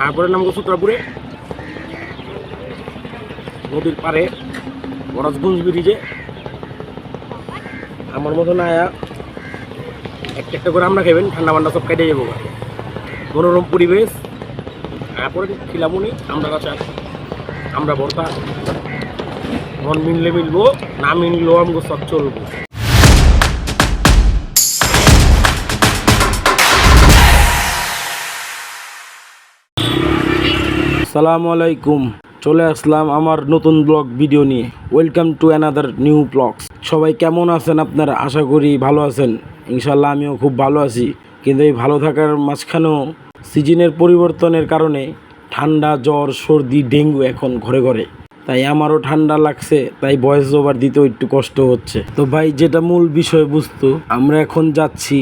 তারপরে নামবো সূত্রাপুরে নদীর পাড়ে ফরজগঞ্জ ব্রিজে। আমার মতো না একটা একটা করে আমরা খাইবেন, ঠান্ডা মান্ডা সব কেটে যাবো। মনোরম পরিবেশ। তারপরে খিলামুনি আমরা কাছে আমরা ভর্তা মন মিললে মিলবো, না মিললেও আমাকে সব চলবো। আসসালামু আলাইকুম, চলে আসলাম আমার নতুন ব্লগ ভিডিও নিয়ে। Welcome to another new blogs. সবাই কেমন আছেন আপনারা? আশা করি ভালো আছেন। ইনশাল্লাহ আমিও খুব ভালো আছি। কিন্তু এই ভালো থাকার মাঝখানেও সিজনের পরিবর্তনের কারণে ঠান্ডা, জ্বর, সর্দি, ডেঙ্গু এখন ঘরে ঘরে। তাই আমারও ঠান্ডা লাগছে, তাই ভয়েস ওভার দিতেও একটু কষ্ট হচ্ছে। তো ভাই, যেটা মূল বিষয়বস্তু, আমরা এখন যাচ্ছি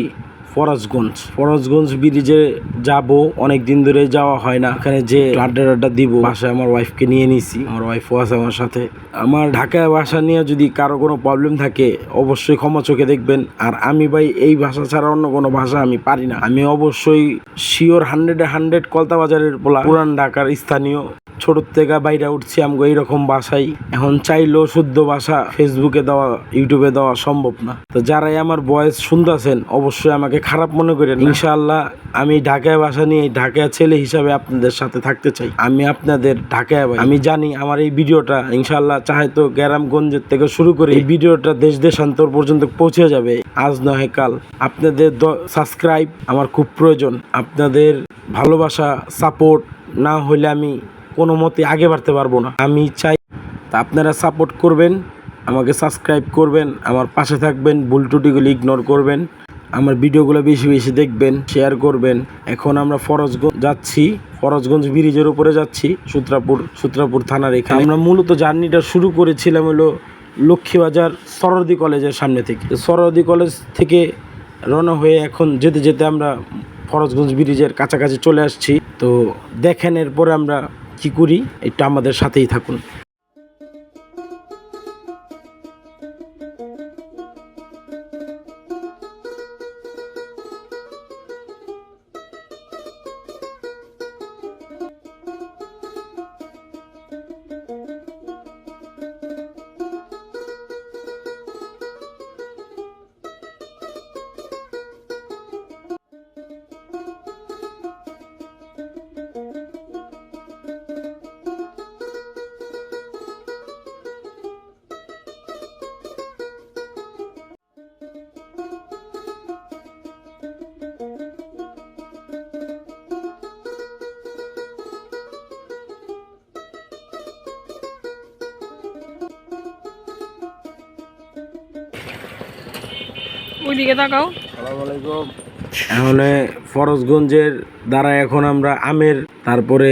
ফরজগঞ্জ ব্রিজে যাব। অনেক দিন ধরে যাওয়া হয় না। এখানে যে আড্ডা দিব, বাসায় আমার ওয়াইফকে নিয়ে নিছি, আমার ওয়াইফও আছে আমার সাথে। আমার ঢাকায় ভাষা নিয়ে যদি কারো কোনো প্রবলেম থাকে অবশ্যই ক্ষমা চোখে দেখবেন। আর আমি ভাই এই ভাষা ছাড়া অন্য কোনো ভাষা আমি পারি না। আমি অবশ্যই শিওর 100 কলতা বাজারের পোলা, পুরান ঢাকার স্থানীয়। ছোট থেকে বাইরে উঠছি আমগো এইরকম ভাষাই। এখন চাইলেও শুদ্ধ ভাষা ফেসবুকে দেওয়া, ইউটিউবে দেওয়া সম্ভব না। তো যারাই আমার ভয়েস শুনতেছেন অবশ্যই আমাকে খারাপ মনে করেন। ইনশাআল্লাহ আমি ঢাকায় ভাষা নিয়ে ঢাকায় ছেলে হিসাবে আপনাদের সাথে থাকতে চাই। আমি আপনাদের ঢাকায় ভাই। আমি জানি আমার এই ভিডিওটা ইনশাআল্লাহ চাহে তো গ্রামগঞ্জের থেকে শুরু করে এই ভিডিওটা দেশ দেশান্তর পর্যন্ত পৌঁছে যাবে, আজ নয় কাল। আপনাদের সাবস্ক্রাইব আমার খুব প্রয়োজন। আপনাদের ভালোবাসা, সাপোর্ট না হলে আমি কোনো মতে আগে বাড়তে পারবো না। আমি চাই তা আপনারা সাপোর্ট করবেন, আমাকে সাবস্ক্রাইব করবেন, আমার পাশে থাকবেন, ভুল ত্রুটিগুলো ইগনোর করবেন, আমার ভিডিওগুলো বেশি বেশি দেখবেন, শেয়ার করবেন। এখন আমরা ফরজগঞ্জ যাচ্ছি, ফরজগঞ্জ ব্রিজের উপরে যাচ্ছি, সূত্রাপুর থানার এখানে। আমরা মূলত জার্নিটা শুরু করেছিলাম হলো লক্ষ্মীবাজার সরোদি কলেজের সামনে থেকে। সরোদি কলেজ থেকে রওনা হয়ে এখন যেতে যেতে আমরা ফরজগঞ্জ ব্রিজের কাছাকাছি চলে আসছি। তো দেখেন এরপরে আমরা কি করি, এটা আমাদের সাথেই থাকুন। ওইদিকে তাকাও। আসসালামু আলাইকুম। এখন ফরজগঞ্জের দ্বারা এখন আমরা আমের, তারপরে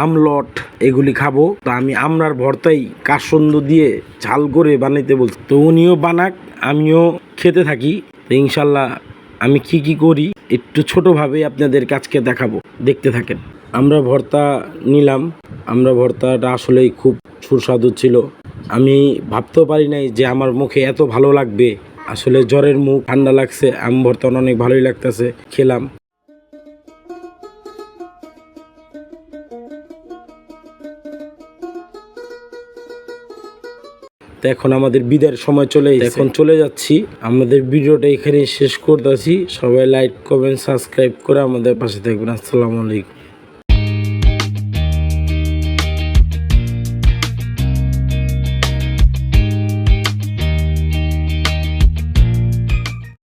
আমলট এগুলি খাবো। তো আমি আমরার ভর্তাই কাসন্দ দিয়ে ঝাল করে বানাইতে বলছি। তো উনিও বানাক, আমিও খেতে থাকি। তো ইনশাল্লাহ আমি কি করি একটু ছোটোভাবে আপনাদের কাছকে দেখাবো, দেখতে থাকেন। আমরা ভর্তা নিলাম। আমরা ভর্তাটা আসলেই খুব সুস্বাদু ছিল। আমি ভাবতেও পারি নাই যে আমার মুখে এত ভালো লাগবে। আসলে জ্বরের মুখ, ঠান্ডা লাগছে, আম ভর্তা অনেক ভালোই লাগতেছে, খেলাম। তো এখন আমাদের বিদায়ের সময় এখন চলে যাচ্ছি। আমাদের ভিডিওটা এখানে শেষ করতেছি। সবাই লাইক, কমেন্ট, সাবস্ক্রাইব করে আমাদের পাশে থাকবেন। আসসালামু আলাইকুম।